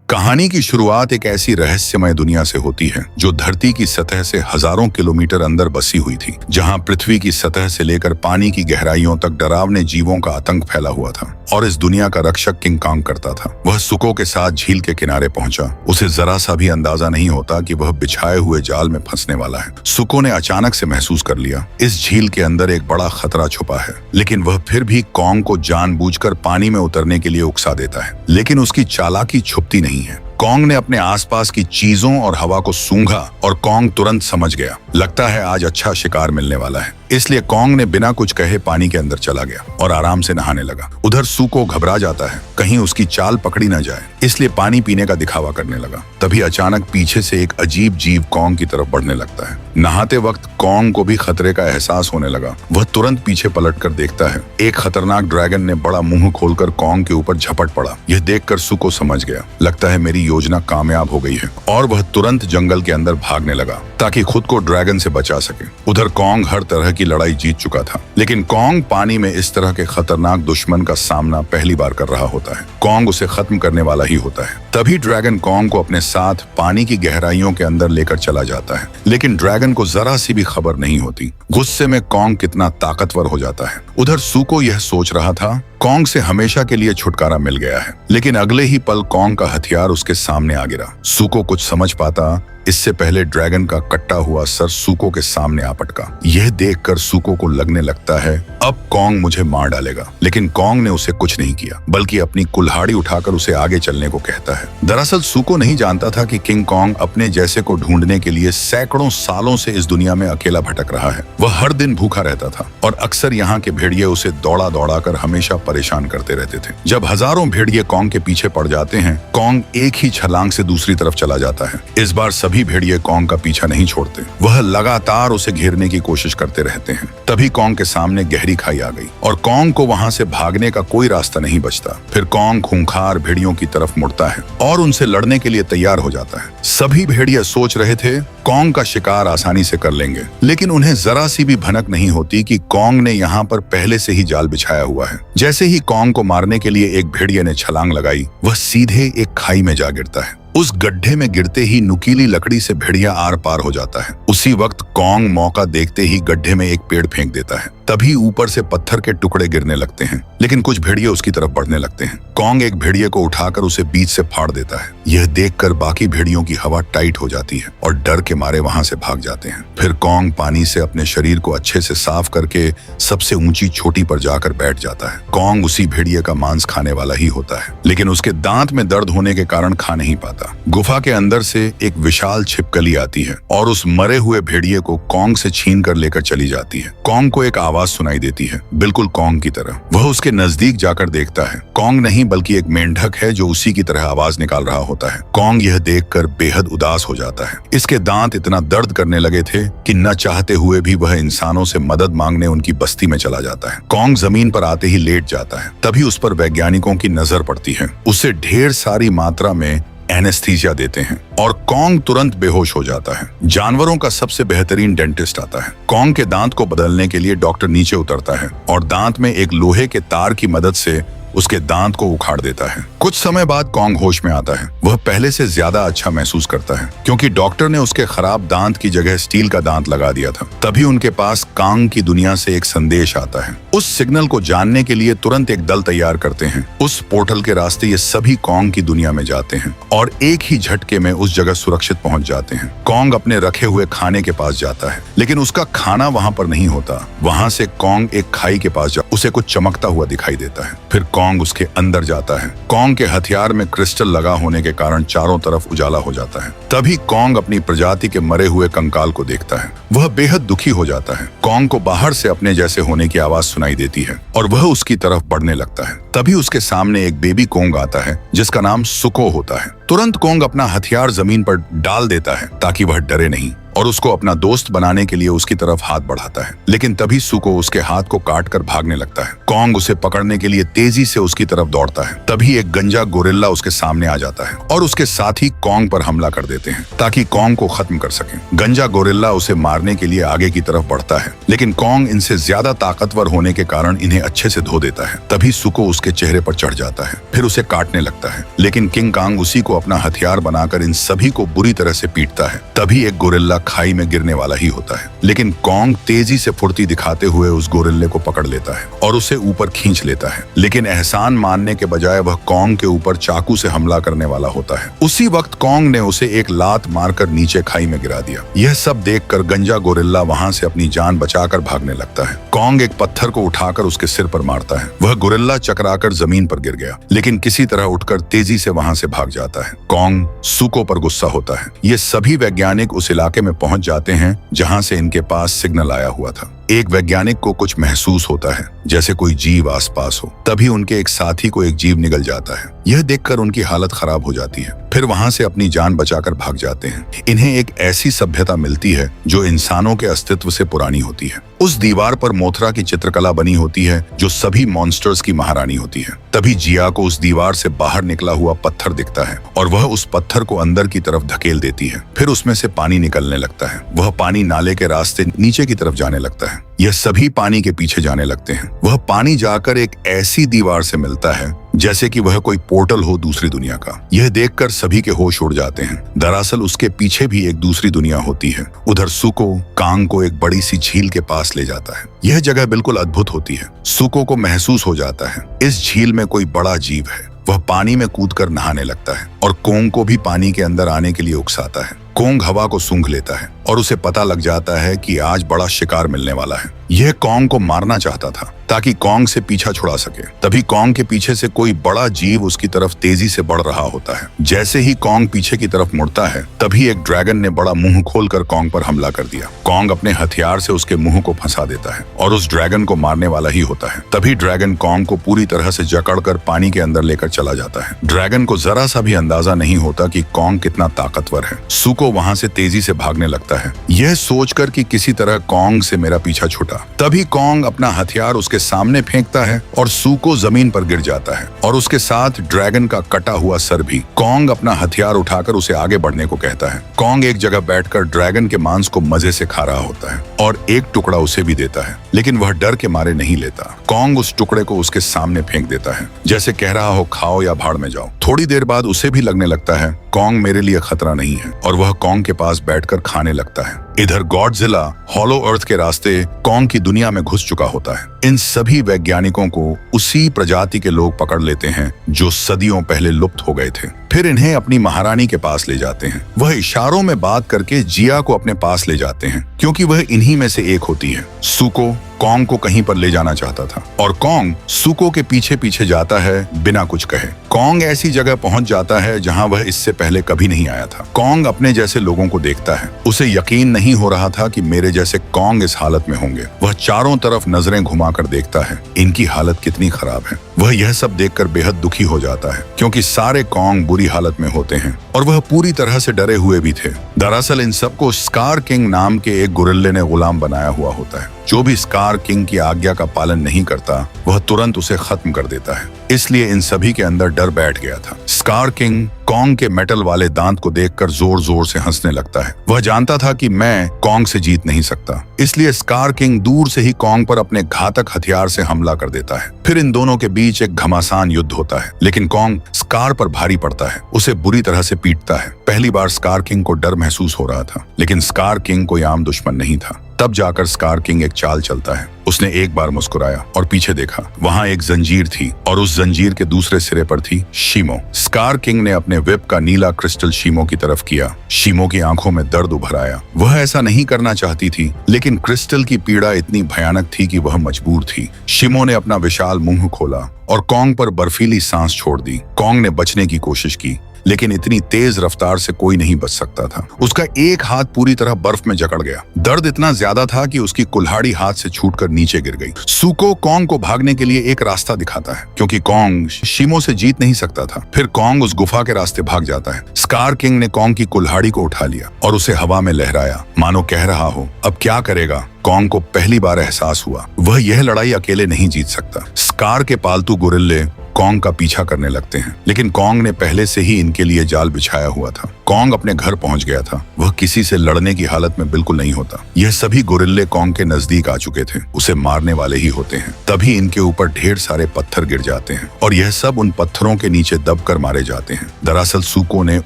कहानी की शुरुआत एक ऐसी रहस्यमय दुनिया से होती है जो धरती की सतह से हजारों किलोमीटर अंदर बसी हुई थी, जहां पृथ्वी की सतह से लेकर पानी की गहराइयों तक डरावने जीवों का आतंक फैला हुआ था। और इस दुनिया का रक्षक किंग कॉन्ग करता था। वह सुको के साथ झील के किनारे पहुंचा। उसे जरा सा भी अंदाजा नहीं होता कि वह बिछाए हुए जाल में फंसने वाला है। सुको ने अचानक से महसूस कर लिया इस झील के अंदर एक बड़ा खतरा छुपा है, लेकिन वह फिर भी कॉन्ग को जानबूझकर पानी में उतरने के लिए उकसा देता है। लेकिन उसकी चालाकी छुपती नहीं है। कॉन्ग ने अपने आसपास की चीजों और हवा को सूंघा और कॉन्ग तुरंत समझ गया, लगता है आज अच्छा शिकार मिलने वाला है। इसलिए कॉन्ग ने बिना कुछ कहे पानी के अंदर चला गया और आराम से नहाने लगा। उधर सुको घबरा जाता है कहीं उसकी चाल पकड़ी न जाए, इसलिए पानी पीने का दिखावा करने लगा। तभी अचानक पीछे से एक अजीब जीव कॉन्ग की तरफ बढ़ने लगता है। नहाते वक्त कॉन्ग को भी खतरे का एहसास होने लगा। वह तुरंत पीछे पलटकर देखता है एक खतरनाक ड्रैगन ने बड़ा मुंह खोलकर कॉन्ग के ऊपर झपट पड़ा। यह देखकर सुको समझ गया, लगता है मेरी योजना कामयाब हो गई है, और वह तुरंत जंगल के अंदर भागने लगा ताकि खुद को ड्रैगन से बचा सके। उधर कॉन्ग हर तरह की लड़ाई जीत चुका था, लेकिन कॉन्ग पानी में इस तरह के खतरनाक दुश्मन का सामना पहली बार कर रहा होता है। कॉन्ग उसे खत्म करने वाला ही होता है। तभी ड्रैगन कॉन्ग को अपने साथ पानी की गहराइयों के अंदर लेकर चला जाता है, लेकिन ड्रैगन को जरा सी भी खबर नहीं होती गुस्से में कॉन्ग कितना ताकतवर हो जाता है। उधर सुको यह सोच रहा था कॉन्ग से हमेशा के लिए छुटकारा मिल गया है, लेकिन अगले ही पल कॉन्ग का हथियार उसके सामने आ गिरा। सुको कुछ समझ पाता इससे पहले ड्रैगन का कटा हुआ सर सुको के सामने आ पटका। यह देखकर सुको को लगने लगता है अब कॉन्ग मुझे मार डालेगा, लेकिन कॉन्ग ने उसे कुछ नहीं किया, बल्कि अपनी कुल्हाड़ी उठाकर उसे आगे चलने को कहता है। दरअसल सुको नहीं जानता था कि किंग कॉन्ग अपने जैसे को ढूंढने के लिए सैकड़ों सालों से इस दुनिया में अकेला भटक रहा है। वह हर दिन भूखा रहता था और अक्सर यहाँ के भेड़िए उसे दौड़ा दौड़ा कर हमेशा परेशान करते रहते थे। जब हजारों भेड़िए कॉन्ग के पीछे पड़ जाते हैं, कॉन्ग एक ही छलांग से दूसरी तरफ चला जाता है। इस बार सभी भेड़िए कॉन्ग का पीछा नहीं छोड़ते, वह लगातार उसे घेरने की कोशिश करते रहते हैं। तभी कॉन्ग के सामने गहरी खाई आ गई और कॉन्ग को वहां से भागने का कोई रास्ता नहीं बचता। फिर कॉन्ग खूंखार भेड़ियों की तरफ मुड़ता है और उनसे लड़ने के लिए तैयार हो जाता है। सभी भेड़िए सोच रहे थे कॉन्ग का शिकार आसानी से कर लेंगे, लेकिन उन्हें जरा सी भी भनक नहीं होती कि कॉन्ग ने यहाँ पर पहले से ही जाल बिछाया हुआ है। जैसे ही कॉन्ग को मारने के लिए एक भेड़िए ने छलांग लगाई, वह सीधे एक खाई में जा गिरता है। उस गड्ढे में गिरते ही नुकीली लकड़ी से भेड़िया आर पार हो जाता है। उसी वक्त कॉन्ग मौका देखते ही गड्ढे में एक पेड़ फेंक देता है। तभी ऊपर से पत्थर के टुकड़े गिरने लगते हैं, लेकिन कुछ भेड़िए उसकी तरफ बढ़ने लगते हैं। कॉन्ग एक भेड़िए को उठाकर उसे बीच से फाड़ देता है। यह देखकर बाकी भेड़ियों की हवा टाइट हो जाती है और डर के मारे वहां से भाग जाते हैं। फिर कॉन्ग पानी से अपने शरीर को अच्छे से साफ करके सबसे ऊंची चोटी पर जाकर बैठ जाता है। कॉन्ग उसी भेड़िए का मांस खाने वाला ही होता है, लेकिन उसके दांत में दर्द होने के कारण खा नहीं पाता। गुफा के अंदर से एक विशाल छिपकली आती है और उस मरे हुए भेड़िए को कॉन्ग से छीन कर लेकर चली जाती है। कॉन्ग को एक आवाज सुनाई देती है, बिल्कुल कॉन्ग की तरह। वह उसके नजदीक जाकर देखता है, कॉन्ग नहीं बल्कि एक मेंढक है जो उसी की तरह आवाज निकाल रहा होता है। कॉन्ग यह देखकर बेहद उदास हो जाता है। इसके दांत इतना दर्द करने लगे थे कि न चाहते हुए भी वह इंसानों से मदद मांगने उनकी बस्ती में चला जाता है। कॉन्ग जमीन पर आते ही लेट जाता है। तभी उस पर वैज्ञानिकों की नजर पड़ती है। उसे ढेर सारी मात्रा में एनेस्थीसिया देते हैं और कॉन्ग तुरंत बेहोश हो जाता है। जानवरों का सबसे बेहतरीन डेंटिस्ट आता है। कॉन्ग के दांत को बदलने के लिए डॉक्टर नीचे उतरता है और दांत में एक लोहे के तार की मदद से उसके दांत को उखाड़ देता है। कुछ समय बाद कॉन्ग होश में आता है। वह पहले से ज्यादा अच्छा महसूस करता है क्योंकि डॉक्टर ने उसके खराब दांत की जगह स्टील का दांत लगा दिया था। तभी उनके पास कॉन्ग की दुनिया से एक संदेश आता है। उस सिग्नल को जानने के लिए तुरंत एक दल तैयार करते हैं। उस पोर्टल के रास्ते ये सभी कॉन्ग की दुनिया में जाते हैं और एक ही झटके में उस जगह सुरक्षित पहुंच जाते हैं। कॉन्ग अपने रखे हुए खाने के पास जाता है, लेकिन उसका खाना वहां पर नहीं होता। वहां से कॉन्ग एक खाई के पास उसे कुछ चमकता हुआ दिखाई देता है। फिर कॉन्ग उसके अंदर जाता है। कॉन्ग के हथियार में क्रिस्टल लगा होने के कारण चारों तरफ उजाला हो जाता है। तभी कॉन्ग अपनी प्रजाति के मरे हुए कंकाल को देखता है। वह बेहद दुखी हो जाता है। कॉन्ग को बाहर से अपने जैसे होने की आवाज सुनाई देती है और वह उसकी तरफ बढ़ने लगता है। तभी उसके सामने एक बेबी कॉन्ग आता है जिसका नाम सुको होता है। तुरंत कॉन्ग अपना हथियार जमीन पर डाल देता है ताकि वह डरे नहीं और उसको अपना दोस्त बनाने के लिए उसकी तरफ हाथ बढ़ाता है, लेकिन तभी सुको उसके हाथ को काटकर भागने लगता है। कॉन्ग उसे पकड़ने के लिए तेजी से उसकी तरफ दौड़ता है। तभी एक गंजा गोरिल्ला उसके सामने आ जाता है और उसके साथी कॉन्ग पर हमला कर देते हैं ताकि कॉन्ग को खत्म कर सकें। गंजा गोरिल्ला उसे मारने के लिए आगे की तरफ बढ़ता है, लेकिन कॉन्ग इनसे ज्यादा ताकतवर होने के कारण इन्हें अच्छे से धो देता है। तभी सुको उसके चेहरे पर चढ़ जाता है, फिर उसे काटने लगता है, लेकिन किंग कांग उसी को अपना हथियार बनाकर इन सभी को बुरी तरह से पीटता है। तभी एक गोरिल्ला खाई में गिरने वाला ही होता है, लेकिन कॉन्ग तेजी से फुर्ती दिखाते हुए उस गोरिल्ले को पकड़ लेता है और उसे ऊपर खींच लेता है। लेकिन एहसान मानने के बजाय वह कॉन्ग के ऊपर चाकू से हमला करने वाला होता है। उसी वक्त कॉन्ग ने उसे एक लात मारकर नीचे खाई में गिरा दिया। यह सब देखकर गंजा गोरिल्ला वहां से अपनी जान बचाकर भागने लगता है। कॉन्ग एक पत्थर को उठाकर उसके सिर पर मारता है। वह गोरिल्ला चकराकर जमीन पर गिर गया, लेकिन किसी तरह उठकर तेजी से वहां से भाग जाता है। कॉन्ग सुको पर गुस्सा होता है। ये सभी वैज्ञानिक उस इलाके में पहुंच जाते हैं जहां से इनके पास सिग्नल आया हुआ था। एक वैज्ञानिक को कुछ महसूस होता है जैसे कोई जीव आसपास हो। तभी उनके एक साथी को एक जीव निगल जाता है। यह देखकर उनकी हालत खराब हो जाती है। फिर वहां से अपनी जान बचाकर भाग जाते हैं। इन्हें एक ऐसी सभ्यता मिलती है जो इंसानों के अस्तित्व से पुरानी होती है। उस दीवार पर मोथरा की चित्रकला बनी होती है जो सभी मॉन्स्टर्स की महारानी होती है। तभी जिया को उस दीवार से बाहर निकला हुआ पत्थर दिखता है और वह उस पत्थर को अंदर की तरफ धकेल देती है। फिर उसमें से पानी निकलने लगता है। वह पानी नाले के रास्ते नीचे की तरफ जाने लगता है। यह सभी पानी के पीछे जाने लगते हैं। वह पानी जाकर एक ऐसी दीवार से मिलता है जैसे कि वह कोई पोर्टल हो दूसरी दुनिया का। यह देखकर सभी के होश उड़ जाते हैं। दरअसल उसके पीछे भी एक दूसरी दुनिया होती है। उधर सुको कांग को एक बड़ी सी झील के पास ले जाता है। यह जगह बिल्कुल अद्भुत होती है। सुको को महसूस हो जाता है इस झील में कोई बड़ा जीव है। वह पानी में कूदकर नहाने लगता है और कोंग को भी पानी के अंदर आने के लिए उकसाता है। कोंग हवा को सूंघ लेता है और उसे पता लग जाता है कि आज बड़ा शिकार मिलने वाला है। यह कोंग को मारना चाहता था ताकि कोंग से पीछा छुड़ा सके। तभी कोंग के पीछे से कोई बड़ा जीव उसकी तरफ तेजी से बढ़ रहा होता है। जैसे ही कोंग पीछे की तरफ मुड़ता है, तभी एक ड्रैगन ने बड़ा मुंह खोलकर कोंग पर हमला कर दिया। कोंग अपने हथियार से उसके मुंह को फंसा देता है और उस ड्रैगन को मारने वाला ही होता है। तभी ड्रैगन कोंग को पूरी तरह से जकड़कर पानी के अंदर लेकर चला जाता है। ड्रैगन को जरा सा भी अंदाजा नहीं होता कि कोंग कितना ताकतवर है। सुको वहां से तेजी से भागने लगता है, यह सोचकर कि किसी तरह कोंग से मेरा पीछा छूटा। तभी कोंग अपना हथियार उसके सामने फेंकता है और सुको जमीन पर गिर जाता है और उसके साथ ड्रैगन का कटा हुआ सर भी। कोंग अपना हथियार उठाकर उसे आगे बढ़ने को कहता है। कोंग एक जगह बैठकर ड्रैगन के मांस को मजे से खा रहा होता है और एक टुकड़ा उसे भी देता है, लेकिन वह डर के मारे नहीं लेता। कोंग उस टुकड़े को उसके सामने फेंक देता है, जैसे कह रहा हो खाओ या भाड़ में जाओ। थोड़ी देर बाद उसे भी लगने लगता है कोंग मेरे लिए खतरा नहीं है और वह कोंग के पास बैठकर खाने लगता है। इधर गॉडजिला हॉलो अर्थ के रास्ते कोंग की दुनिया में घुस चुका होता है। इन सभी वैज्ञानिकों को उसी प्रजाति के लोग पकड़ लेते हैं जो सदियों पहले लुप्त हो गए थे। फिर इन्हें अपनी महारानी के पास ले जाते हैं। वह इशारों में बात करके जिया को अपने पास ले जाते हैं क्योंकि वह इन्हीं में से एक होती है। सुको कोंग को कहीं पर ले जाना चाहता था और कोंग सुको के पीछे पीछे जाता है बिना कुछ कहे। कोंग ऐसी जगह पहुंच जाता है जहां वह इससे पहले कभी नहीं आया था। कोंग अपने जैसे लोगों को देखता है। उसे यकीन नहीं हो रहा था कि मेरे जैसे कोंग इस हालत में होंगे। वह चारों तरफ नजरें घुमाकर देखता है, इनकी हालत कितनी खराब है। वह यह सब देखकर बेहद दुखी हो जाता है क्योंकि सारे कोंग बुरी हालत में होते हैं और वह पूरी तरह से डरे हुए भी थे। दरअसल इन सबको स्कार किंग नाम के एक गोरिल्ले ने गुलाम बनाया हुआ होता है। जो भी स्कार किंग की आज्ञा का पालन नहीं करता, वह तुरंत उसे खत्म कर देता है। इसलिए इन सभी के अंदर डर बैठ गया था। स्कार किंग कोंग के मेटल वाले दांत को देखकर जोर जोर से हंसने लगता है। वह जानता था कि मैं कोंग से जीत नहीं सकता, इसलिए स्कार किंग दूर से ही कोंग पर अपने घातक हथियार से हमला कर देता है। फिर इन दोनों के बीच एक घमासान युद्ध होता है, लेकिन कोंग स्कार पर भारी पड़ता है, उसे बुरी तरह से पीटता है। पहली बार स्कार किंग को डर महसूस हो रहा था, लेकिन स्कार किंग कोई आम दुश्मन नहीं था। तब जाकर स्कार किंग एक चाल चलता है। उसने एक बार मुस्कुराया और पीछे देखा। वहां एक जंजीर थी और उस जंजीर के दूसरे सिरे पर थी शीमो। स्कार किंग ने अपने विप का नीला क्रिस्टल शीमो की तरफ किया। शीमो की आंखों में दर्द उभर आया। वह ऐसा नहीं करना चाहती थी, लेकिन क्रिस्टल की पीड़ा इतनी भयानक थी कि वह मजबूर थी। शीमो ने अपना विशाल मुंह खोला और कोंग पर बर्फीली सांस छोड़ दी। कोंग ने बचने की कोशिश की, लेकिन इतनी तेज रफ्तार से कोई नहीं बच सकता था। उसका एक हाथ पूरी तरह बर्फ में जकड़ गया। दर्द इतना ज्यादा था कि उसकी कुल्हाड़ी हाथ से छूटकर नीचे गिर गई। सुको कोंग को भागने के लिए एक रास्ता दिखाता है, क्योंकि कोंग शीमो से जीत नहीं सकता था। फिर कोंग उस गुफा के रास्ते भाग जाता है। स्कार किंग ने कोंग की कुल्हाड़ी को उठा लिया और उसे हवा में लहराया, मानो कह रहा हो अब क्या करेगा, कॉन्ग को पहली बार एहसास हुआ वह यह लड़ाई अकेले नहीं जीत सकता। स्कार के पालतू गोरिल्ले कॉन्ग का पीछा करने लगते हैं, लेकिन कॉन्ग ने पहले से ही इनके लिए जाल बिछाया हुआ था। कॉन्ग अपने घर पहुंच गया था। वह किसी से लड़ने की हालत में बिल्कुल नहीं होता। यह सभी गोरिल्ले कॉन्ग के नजदीक आ चुके थे, उसे मारने वाले ही होते हैं। तभी इनके ऊपर ढेर सारे पत्थर गिर जाते हैं और यह सब उन पत्थरों के नीचे दबकर मारे जाते हैं। दरअसल सूको ने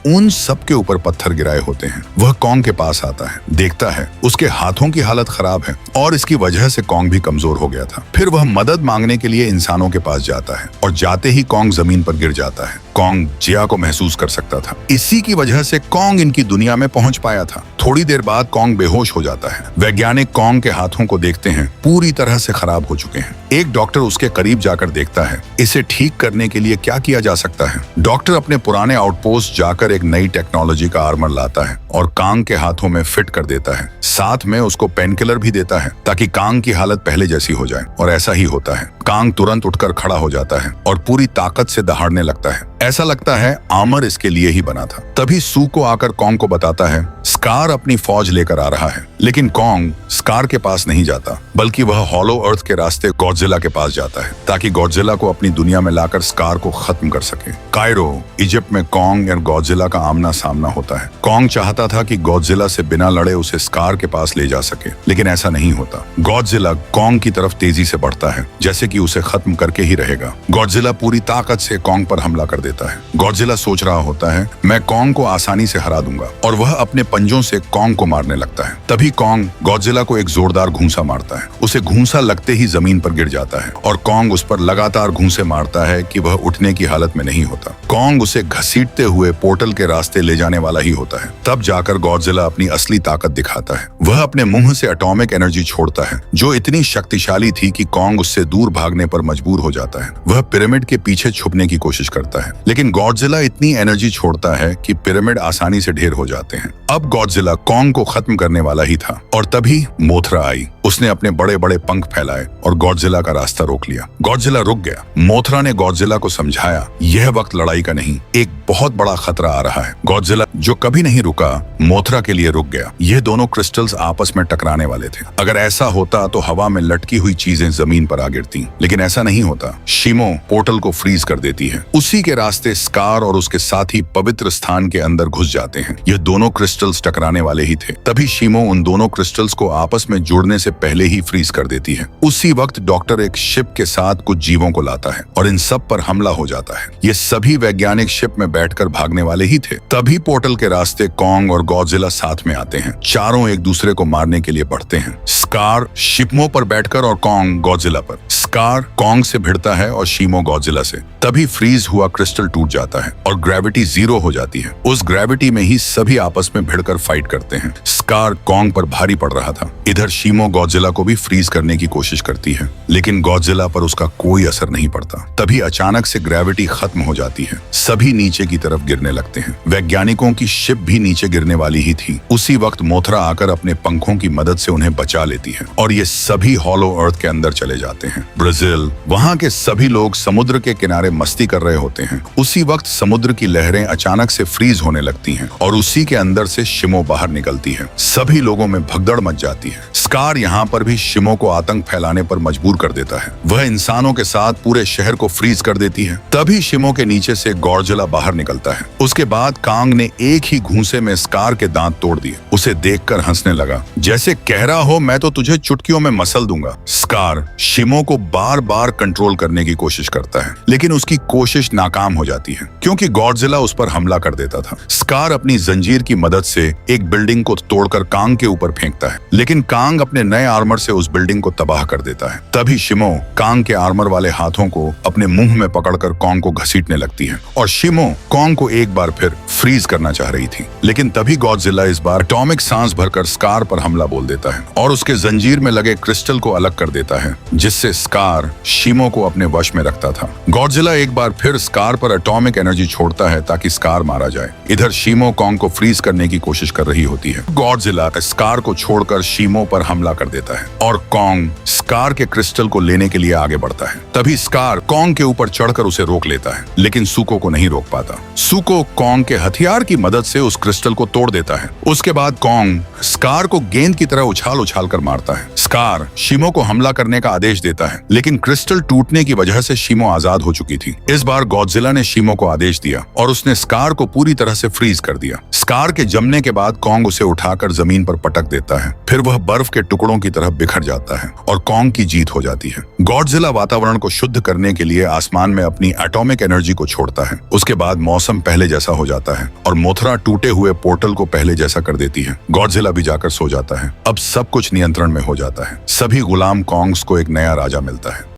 उन सब के ऊपर पत्थर गिराए होते हैं। वह कॉन्ग के पास आता है, देखता है उसके हाथों की हालत खराब है और इसकी वजह से कॉन्ग भी कमजोर हो गया था। फिर वह मदद मांगने के लिए इंसानों के पास जाता है और जाते ही कॉन्ग जमीन पर गिर जाता है। कॉन्ग जिया को महसूस कर सकता था। इसी की वजह से कॉन्ग इनकी दुनिया में पहुंच पाया था। थोड़ी देर बाद कॉन्ग बेहोश हो जाता है। वैज्ञानिक कॉन्ग के हाथों को देखते हैं, पूरी तरह से खराब हो चुके हैं। एक डॉक्टर उसके करीब जाकर देखता है इसे ठीक करने के लिए क्या किया जा सकता है। डॉक्टर अपने पुराने आउटपोस्ट जाकर एक नई टेक्नोलॉजी का आर्मर लाता है और कॉन्ग के हाथों में फिट कर देता है। साथ में उसको पेन किलर भी देता है ताकि कॉन्ग की हालत पहले जैसी हो जाए। और ऐसा ही होता है। कॉन्ग तुरंत उठकर खड़ा हो जाता है और पूरी ताकत से दहाड़ने लगता है। ऐसा लगता है आर्मर इसके लिए ही बना था। तभी सूको आकर कॉन्ग को बताता है स्कार अपनी फौज लेकर आ रहा है। लेकिन कॉन्ग स्कार के पास नहीं जाता, बल्कि वह हॉलो अर्थ के रास्ते गॉडजिला के पास जाता है ताकि गॉडजिला को अपनी दुनिया में लाकर स्कार को खत्म कर सके। कायरो इजिप्ट में कॉन्ग और गॉडजिला का आमना सामना होता है। कॉन्ग चाहता था कि गॉडजिला से बिना लड़े उसे स्कार के पास ले जा सके, लेकिन ऐसा नहीं होता। गॉडजिला कॉन्ग की तरफ तेजी से बढ़ता है, जैसे कि उसे खत्म करके ही रहेगा। गॉडजिला पूरी ताकत से कॉन्ग पर हमला कर देता है। गॉडजिला सोच रहा होता है मैं कॉन्ग को आसानी से हरा दूंगा, और वह अपने पंजों से कॉन्ग को मारने लगता है। तभी कॉन्ग गॉडजिला को एक जोरदार घूंसा मारता है। उसे घूंसा लगते ही जमीन पर गिर जाता है और कॉन्ग उस पर लगातार घूंसे मारता है कि वह उठने की हालत में नहीं होता। कॉन्ग उसे घसीटते हुए पोर्टल के रास्ते ले जाने वाला ही होता है। तब जाकर गॉडजिला अपनी असली ताकत दिखाता है। वह अपने मुंह से एटॉमिक एनर्जी छोड़ता है जो इतनी शक्तिशाली थी कि कॉन्ग उससे दूर भागने पर मजबूर हो जाता है। वह पिरामिड के पीछे छुपने की कोशिश करता है, लेकिन गॉडजिला इतनी एनर्जी छोड़ता है कि पिरामिड आसानी से ढेर हो जाते हैं। अब गॉडजिला कॉन्ग को खत्म करने वाला ही था और तभी मोथरा आई। उसने अपने बड़े बड़े पंख फैलाए और गॉडजिला का रास्ता रोक लिया। गॉडजिला रुक गया। मोथरा ने गॉडजिला को समझाया यह वक्त लड़ाई का नहीं, एक बहुत बड़ा खतरा आ रहा है। गॉडजिला जो कभी नहीं रुका, मोथरा के लिए रुक गया। यह दोनों क्रिस्टल्स आपस में टकराने वाले थे। अगर ऐसा होता तो हवा में लटकी हुई चीजें जमीन पर आ गिरती, लेकिन ऐसा नहीं होता। शिमो पोर्टल को फ्रीज कर देती है। उसी के रास्ते स्कार और उसके साथी पवित्र स्थान के अंदर घुस जाते हैं। यह दोनों क्रिस्टल्स टकराने वाले ही थे। तभी शिमो उन दोनों क्रिस्टल्स को आपस में जुड़ने से पहले ही फ्रीज कर देती है। उसी वक्त डॉक्टर एक शिप के साथ कुछ जीवों को लाता है और इन सब पर हमला हो जाता है। ये सभी वैज्ञानिक शिप में बैठकर भागने वाले ही थे। तभी पोर्टल के रास्ते कॉन्ग और गॉडजिला साथ में आते हैं। चारों एक दूसरे को मारने के लिए बढ़ते हैं। स्कार शिपमो पर बैठकर और कॉन्ग गॉडजिला पर। स्कार कॉन्ग से भिड़ता है और शिमो गॉडजिला से। तभी फ्रीज हुआ क्रिस्टल टूट जाता है और ग्रेविटी जीरो हो जाती है। उस ग्रेविटी में ही सभी आपस में भिड़कर फाइट करते हैं। स्कार कॉन्ग पर भारी पड़ रहा था। इधर शिमो गॉडजिला को भी फ्रीज करने की कोशिश करती है, लेकिन गॉडजिला पर उसका कोई असर नहीं पड़ता। तभी अचानक से ग्रेविटी खत्म हो जाती है। सभी नीचे की तरफ गिरने लगते हैं। वैज्ञानिकों की शिप भी नीचे गिरने वाली ही थी। उसी वक्त मोथरा आकर अपने पंखों की मदद से उन्हें बचा लेती है और ये सभी हॉलो अर्थ के अंदर चले जाते हैं। ब्राजील वहां के सभी लोग समुद्र के किनारे मस्ती कर रहे होते हैं। उसी वक्त समुद्र की लहरें अचानक से फ्रीज होने लगती हैं और उसी के अंदर से शिमो बाहर निकलती है। सभी लोगों में भगदड़ मच जाती है। स्कार यहाँ पर भी शिमो को आतंक फैलाने पर मजबूर कर देता है। वह इंसानों के साथ पूरे शहर को फ्रीज कर देती है। तभी शिमो के नीचे से गॉडजिला बाहर निकलता है। उसके बाद कॉन्ग ने एक ही घूंसे में स्कार के दांत तोड़ दिए। उसे देखकर हंसने लगा, जैसे कह रहा हो मैं तो तुझे चुटकियों में मसल दूंगा। स्कार शिमो को बार बार कंट्रोल करने की कोशिश करता है, लेकिन उसकी कोशिश नाकाम हो जाती है क्योंकि गॉडजिला उस पर हमला कर देता था। स्कार अपनी जंजीर की मदद से एक बिल्डिंग को तोड़कर कॉन्ग के ऊपर फेंकता है, लेकिन कॉन्ग अपने नए आर्मर से उस बिल्डिंग को तबाह कर देता है। तभी शिमो कॉन्ग के आर्मर वाले हाथों को अपने मुंह में पकड़कर कॉन्ग को घसीटने लगती है और शिमो कॉन्ग को एक बार फिर फ्रीज करना चाह रही थी। लेकिन तभी गॉडजिला इस बार एटॉमिक सांस भरकर स्कार पर हमला बोल देता है और उसके जंजीर में लगे क्रिस्टल को अलग कर देता है, जिससे स्कार शिमो को अपने वश में रखता था। गॉडजिला एक बार फिर स्कार पर एटॉमिक एनर्जी छोड़ता है ताकि स्कार मारा जाए। इधर शिमो कॉन्ग को फ्रीज करने की की कोशिश कर रही होती है। गॉडजिला स्कार को छोड़कर शीमो पर हमला कर देता है और कॉन्ग स्कार के क्रिस्टल को लेने के लिए आगे बढ़ता है। तभी स्कार कॉन्ग के ऊपर चढ़कर उसे रोक लेता है, लेकिन सुको को नहीं रोक पाता। सुको कॉन्ग के हथियार की मदद से उस क्रिस्टल को तोड़ देता है। उसके बाद कॉन्ग स्कार को गेंद की तरह उछाल उछाल कर मारता है। स्कार शीमो को हमला करने का आदेश देता है, लेकिन क्रिस्टल टूटने की वजह से शीमो आजाद हो चुकी थी। इस बार गॉडजिला ने शीमो को आदेश दिया और उसने स्कार को पूरी तरह से फ्रीज कर दिया। स्कार के जमने के बाद कॉन्ग उसे उठाकर जमीन पर पटक देता है। फिर वह बर्फ के टुकड़ों की तरह बिखर जाता है और कॉन्ग की जीत हो जाती है। गॉडजिला वातावरण को शुद्ध करने के लिए आसमान में अपनी एटॉमिक एनर्जी को छोड़ता है। उसके बाद मौसम पहले जैसा हो जाता है और मोथरा टूटे हुए पोर्टल को पहले जैसा कर देती है। गॉडजिला भी जाकर सो जाता है। अब सब कुछ नियंत्रण में हो जाता है। सभी गुलाम कॉन्ग्स को एक नया राजा मिलता है।